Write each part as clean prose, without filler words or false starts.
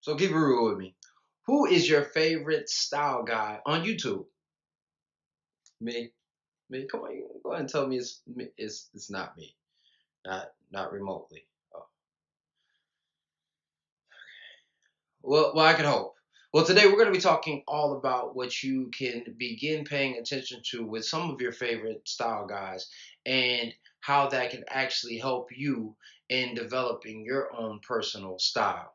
So keep it real with me. Who is your favorite style guy on YouTube? Me. Me. Come on, you go ahead and tell me it's not me. Not remotely. Oh. Well, I can hope. Well, today we're going to be talking all about what you can begin paying attention to with some of your favorite style guys and how that can actually help you in developing your own personal style.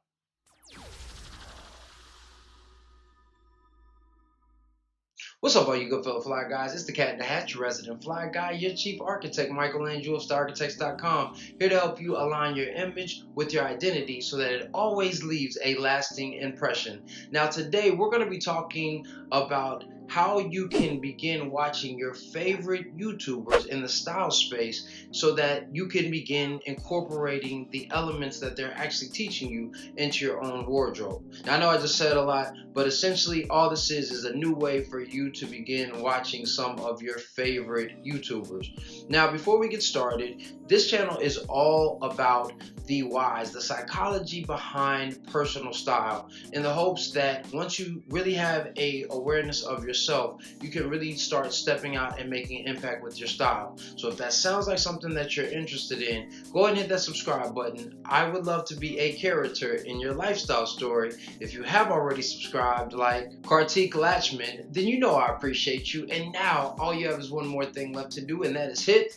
What's up, all you good fellow fly guys? It's the Cat in the Hat, your resident fly guy, your chief architect, Michelangelo of StarArchitects.com, here to help you align your image with your identity so that it always leaves a lasting impression. Now, today we're going to be talking about how you can begin watching your favorite YouTubers in the style space so that you can begin incorporating the elements that they're actually teaching you into your own wardrobe. Now, I know I just said a lot, but essentially all this is a new way for you to begin watching some of your favorite YouTubers. Now, before we get started, this channel is all about the whys, the psychology behind personal style, in the hopes that once you really have a awareness of yourself, you can really start stepping out and making an impact with your style. So if that sounds like something that you're interested in, go ahead and hit that subscribe button. I would love to be a character in your lifestyle story. If you have already subscribed, like Kartik Latchman, then you know I appreciate you. And now all you have is one more thing left to do, and that is hit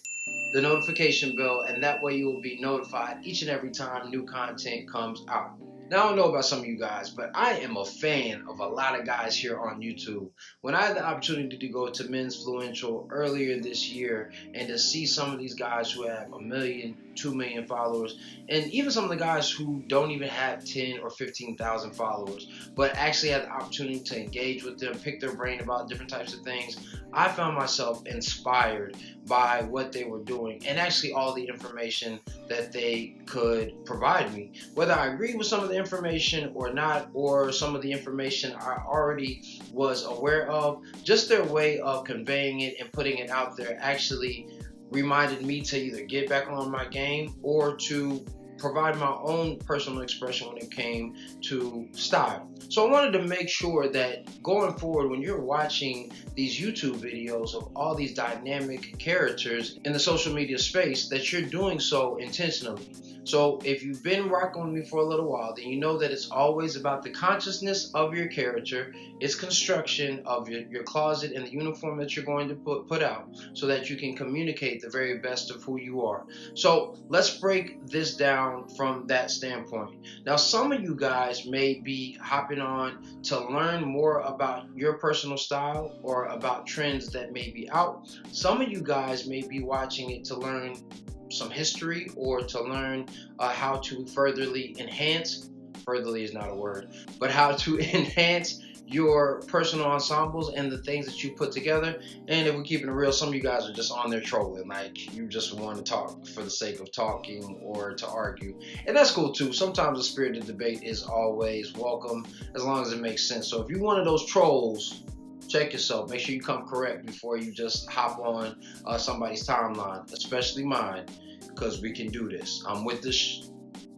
the notification bell, and that way you will be notified each and every time new content comes out. Now, I don't know about some of you guys, but I am a fan of a lot of guys here on YouTube. When I had the opportunity to go to Men's Fluential earlier this year and to see some of these guys who have 1 million, 2 million followers, and even some of the guys who don't even have 10 or 15,000 followers, but actually had the opportunity to engage with them, pick their brain about different types of things, I found myself inspired by what they were doing and actually all the information that they could provide me. Whether I agree with some of the information or not, or some of the information I already was aware of, just their way of conveying it and putting it out there actually reminded me to either get back on my game or to provide my own personal expression when it came to style. So I wanted to make sure that going forward, when you're watching these YouTube videos of all these dynamic characters in the social media space, that you're doing so intentionally. So if you've been rocking with me for a little while, then you know that it's always about the consciousness of your character, its construction of your closet and the uniform that you're going to put out so that you can communicate the very best of who you are. So let's break this down from that standpoint. Now, some of you guys may be hopping on to learn more about your personal style or about trends that may be out. Some of you guys may be watching it to learn some history or to learn how to furtherly is not a word, but how to enhance your personal ensembles and the things that you put together. And if we're keeping it real, some of you guys are just on there trolling, like you just want to talk for the sake of talking or to argue, and that's cool too. Sometimes a spirited debate is always welcome as long as it makes sense. So if you're one of those trolls, check yourself. Make sure you come correct before you just hop on somebody's timeline, especially mine, because we can do this. I'm with this.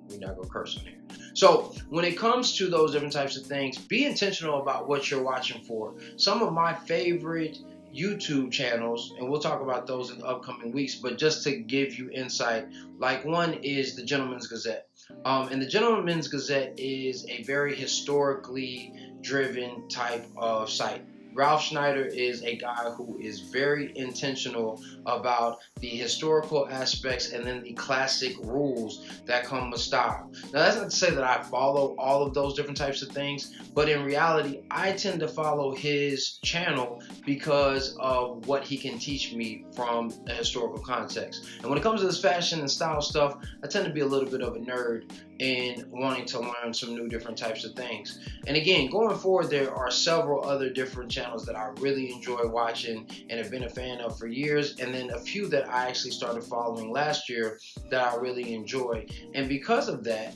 We're not gonna curse on here. So when it comes to those different types of things, be intentional about what you're watching for. Some of my favorite YouTube channels, and we'll talk about those in the upcoming weeks, but just to give you insight, like one is the Gentleman's Gazette. And the Gentleman's Gazette is a very historically driven type of site. Ralph Schneider is a guy who is very intentional about the historical aspects and then the classic rules that come with style. Now, that's not to say that I follow all of those different types of things, but in reality, I tend to follow his channel because of what he can teach me from a historical context. And when it comes to this fashion and style stuff, I tend to be a little bit of a nerd in wanting to learn some new different types of things. And again, going forward, there are several other different channels that I really enjoy watching and have been a fan of for years, and then a few that I actually started following last year that I really enjoy. And because of that,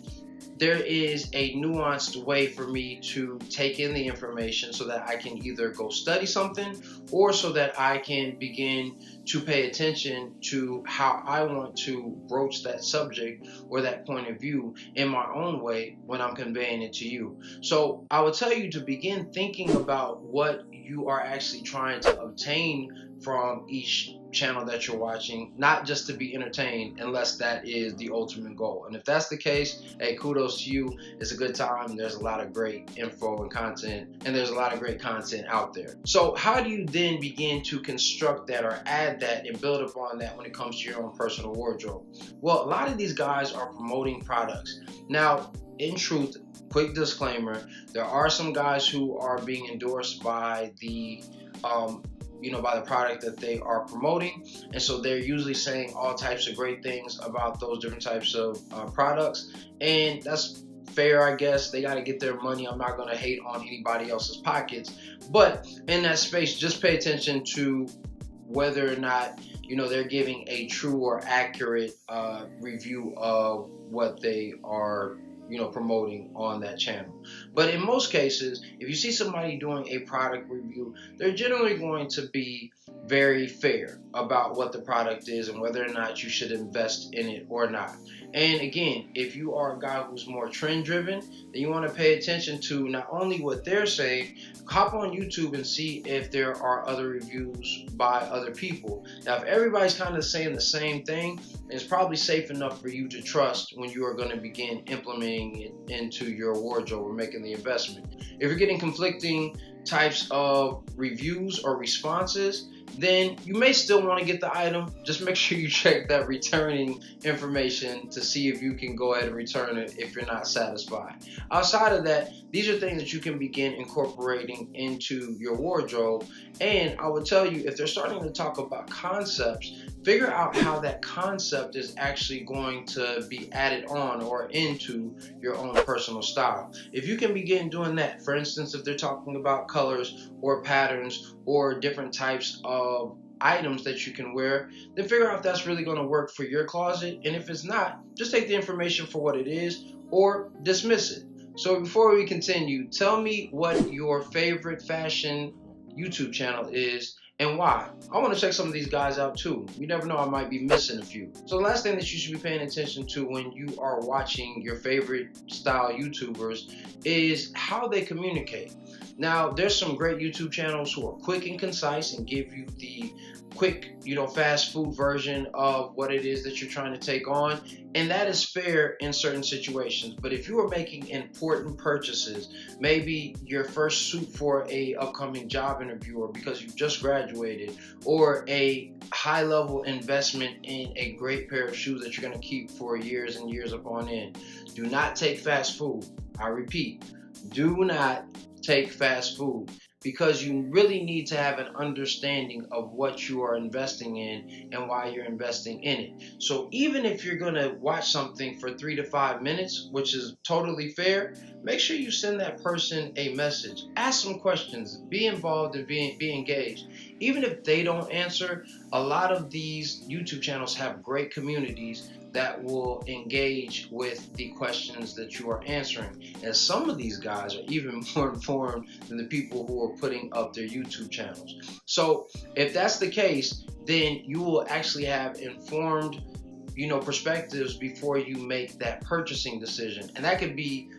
there is a nuanced way for me to take in the information so that I can either go study something or so that I can begin to pay attention to how I want to broach that subject or that point of view in my own way when I'm conveying it to you. So I would tell you to begin thinking about what you are actually trying to obtain from each channel that you're watching, not just to be entertained, unless that is the ultimate goal. And if that's the case, hey, kudos to you. It's a good time. There's a lot of great info and content, and there's a lot of great content out there. So how do you then begin to construct that or add that and build upon that when it comes to your own personal wardrobe? Well, a lot of these guys are promoting products. Now, in truth, quick disclaimer, there are some guys who are being endorsed by the by the product that they are promoting, and so they're usually saying all types of great things about those different types of products, and that's fair, I guess. They got to get their money. I'm not going to hate on anybody else's pockets, but in that space, just pay attention to whether or not they're giving a true or accurate review of what they are promoting on that channel. But in most cases, if you see somebody doing a product review, they're generally going to be very fair about what the product is and whether or not you should invest in it or not. And again, if you are a guy who's more trend driven, then you want to pay attention to not only what they're saying, hop on YouTube and see if there are other reviews by other people. Now, if everybody's kind of saying the same thing, it's probably safe enough for you to trust when you are going to begin implementing it into your wardrobe or making the investment. If you're getting conflicting types of reviews or responses, then you may still want to get the item. Just make sure you check that returning information to see if you can go ahead and return it if you're not satisfied. Outside of that, these are things that you can begin incorporating into your wardrobe. And I would tell you, if they're starting to talk about concepts, figure out how that concept is actually going to be added on or into your own personal style. If you can begin doing that, for instance, if they're talking about colors or patterns or different types of items that you can wear, then figure out if that's really going to work for your closet. And if it's not, just take the information for what it is or dismiss it. So before we continue, tell me what your favorite fashion YouTube channel is and why. I want to check some of these guys out too. You never know, I might be missing a few. So the last thing that you should be paying attention to when you are watching your favorite style YouTubers is how they communicate. Now, there's some great YouTube channels who are quick and concise and give you the quick, fast food version of what it is that you're trying to take on. And that is fair in certain situations. But if you are making important purchases, maybe your first suit for a upcoming job interview, or because you've just graduated, or a high level investment in a great pair of shoes that you're going to keep for years and years upon end, do not take fast food. I repeat, do not take fast food, because you really need to have an understanding of what you are investing in and why you're investing in it. So even if you're going to watch something for 3 to 5 minutes, which is totally fair, make sure you send that person a message. Ask some questions, be involved and be engaged. Even if they don't answer, a lot of these YouTube channels have great communities that will engage with the questions that you are answering. And some of these guys are even more informed than the people who are putting up their YouTube channels. So if that's the case, then you will actually have informed, perspectives before you make that purchasing decision. And that could be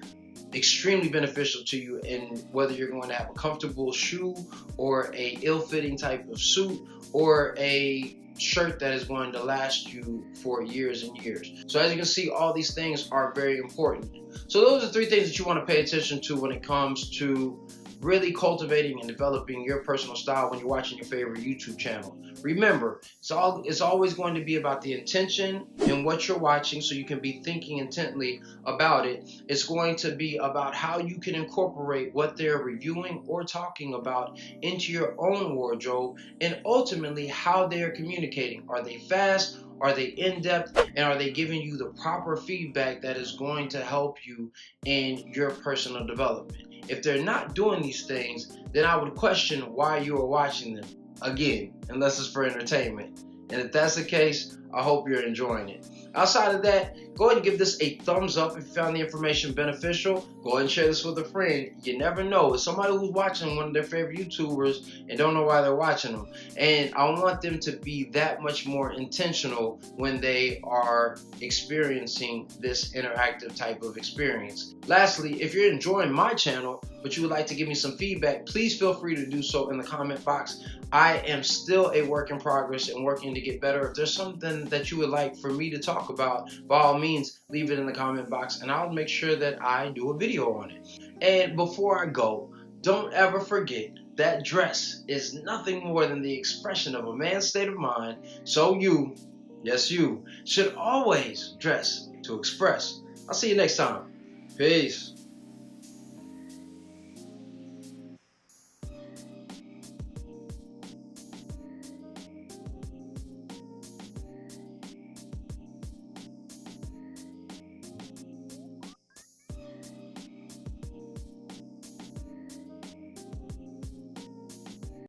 extremely beneficial to you in whether you're going to have a comfortable shoe or a ill-fitting type of suit or a shirt that is going to last you for years and years. So as you can see, all these things are very important. So those are 3 things that you want to pay attention to when it comes to really cultivating and developing your personal style when you're watching your favorite YouTube channel. Remember, it's always going to be about the intention and what you're watching, so you can be thinking intently about it. It's going to be about how you can incorporate what they're reviewing or talking about into your own wardrobe, and ultimately how they're communicating. Are they fast? Are they in-depth? And are they giving you the proper feedback that is going to help you in your personal development? If they're not doing these things, then I would question why you are watching them. Again, unless it's for entertainment. And if that's the case, I hope you're enjoying it. Outside of that, go ahead and give this a thumbs up if you found the information beneficial. Go ahead and share this with a friend. You never know. It's somebody who's watching one of their favorite YouTubers and don't know why they're watching them. And I want them to be that much more intentional when they are experiencing this interactive type of experience. Lastly, if you're enjoying my channel, but you would like to give me some feedback, please feel free to do so in the comment box. I am still a work in progress and working to get better. If there's something that you would like for me to talk about, by all means, leave it in the comment box and I'll make sure that I do a video on it. And before I go, don't ever forget that dress is nothing more than the expression of a man's state of mind. So you, yes you, should always dress to express. I'll see you next time. Peace.